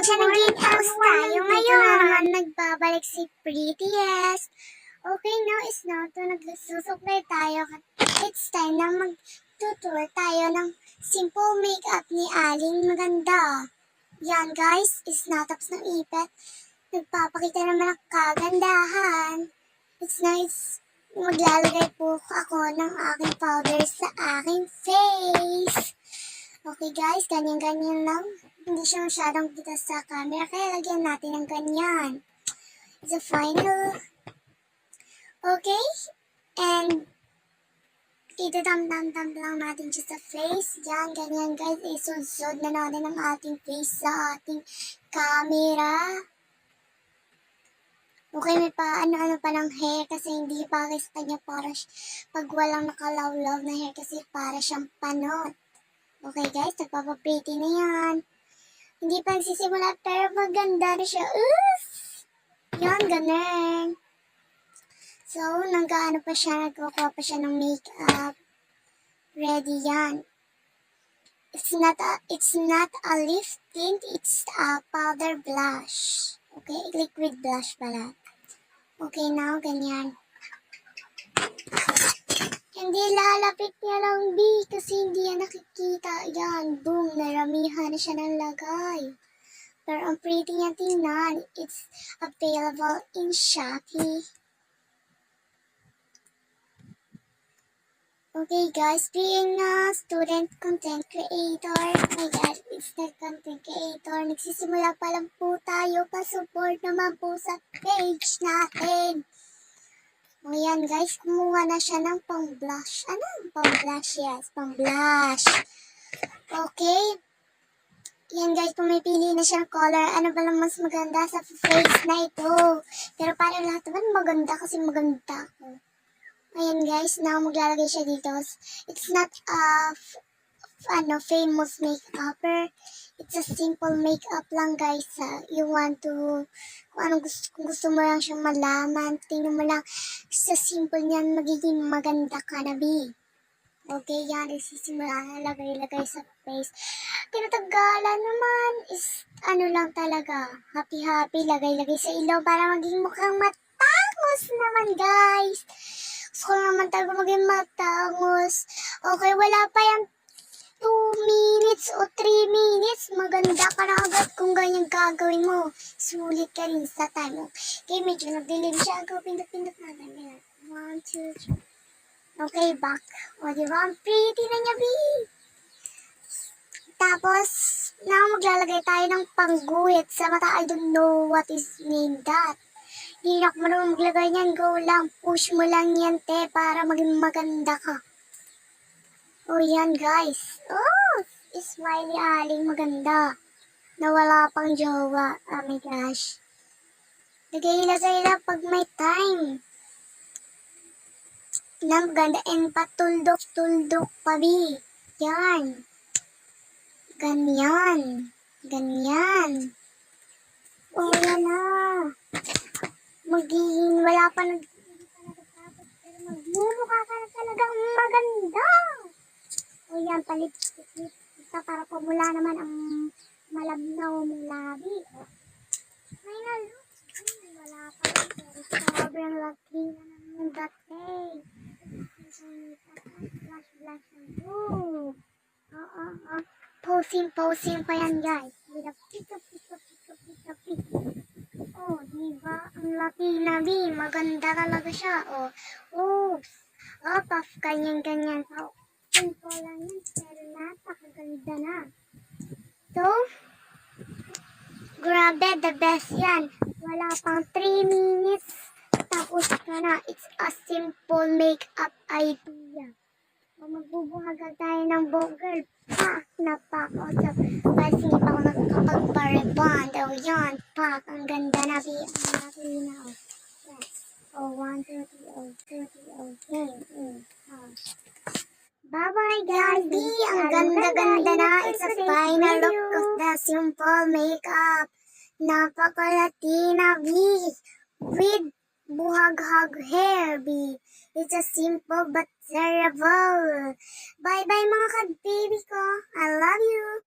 Chanagin house tayo ngayon. Nagbabalik si Prettiest. Okay, now is now to nagsusuklay tayo. It's time na mag-tutor tayo ng simple makeup ni Aling Maganda. Yan guys, is now tapos ng ipet. Nagpapakita naman ng kagandahan. It's nice. Maglalagay po ako ng aking powder sa aking face. Okay guys, ganyan-ganyan lang. Hindi siya masyadong kita sa camera, kaya lagyan natin ng ganyan. It's a final. Okay? And idadam-dam-dam lang natin siya sa face. Yan, ganyan guys. Isud-sud na natin ang ating face sa ating camera. Okay, may pa ano-ano pa ng hair kasi hindi pa sa kanya para pag walang nakalawlaw na hair kasi para siyang panot. Okay guys, nagpapapretty na yan. Hindi pa nagsisimula pero maganda na siya. Yan, ganun. So, nag-ano pa siya, nagkukuha pa siya ng makeup. Ready yan. It's not a lip tint, it's a powder blush. Okay, liquid blush pala. Okay, now, ganyan. Hindi lalapit niya lang, B, kasi hindi yan nakikita. Yan, boom, naramihan na siya ng lagay. Pero ang pretty niya tingnan. It's available in Shopee. Okay guys, being a student content creator, my God, it's the content creator. Nagsisimula pa lang po tayo, pa-support naman po sa page natin. O yan guys, kumuha na siya ng pang-blush. Ano? Pang-blush, yes. Pang-blush. Okay. Yan guys, pumipili na siya ng color. Ano ba lang mas maganda sa face na ito? Pero para lahat naman maganda kasi maganda ako. Ayan guys, now maglalagay siya dito. It's not a famous makeuper. It's a simple makeup lang guys. You want to, kung gusto mo lang siyang malaman, tingnan mo lang sa simple niyan, magiging maganda ka na, B. Okay, yan, isisimula na lagay sa face. Tinatagalan naman is, ano lang talaga, happy-happy, lagay-lagay sa ilaw para maging mukhang matangos naman guys. Gusto ko naman talaga maging matangos. Okay, wala pa yan 2 minutes o 3 minutes, maganda ka na agad kung ganyan gagawin mo. Sulit ka rin sa time. Okay, medyo nag-dilim siya. Go, pindot-pindot natin. 1, 2, 3. Okay, back. O, diba? Ang pretty na niya, B. Tapos, now maglalagay tayo ng pangguhit sa mata. I don't know what is named that. Hindi na ako marunong maglagay niyan. Go lang. Push mo lang yan, te, para maging maganda ka. Oh, yan guys. Oh, smiley Aling Maganda. Nawala pang jowa. Oh my gosh. Lagay-lagay lang pag may time. Maganda and patuldok-tuldok pa, B. Yan. Ganyan. Ganyan. Oh, yan na. Wala pa nagtapos. Pero magmumukha ka na talagang maganda. O yan, palit-palit isa para pumula naman ang malabnaw mong labi. Final look. Wala pa rin. Pero sobrang laki na naman yung dating. Flash ang boom. Posing pa yan guys. With a pick. Oh, diba? Ang laki na, B. Maganda talaga siya. Oh, oops. Puff, ganyan-ganyan. Simple lang yan, pero napakaganda na. So, grabe, the best yan. Wala pang 3 minutes, tapos ka na. It's a simple makeup idea. Kung magbubuhagan tayo ng buhok, girl, pak na pak. O, so, kasi hindi pa ako nakakapag-rebond. O, yan, pak. Ang ganda na, B. Ang laki na, o. Yes. O, 1, 2, 3, o, game. Bye-bye guys! B, ang ganda-ganda na. It's a final look of the simple makeup. Napaka-Latina, B. With buhag-hag hair, B. It's a simple but terrible. Bye-bye mga ka-baby ko. I love you.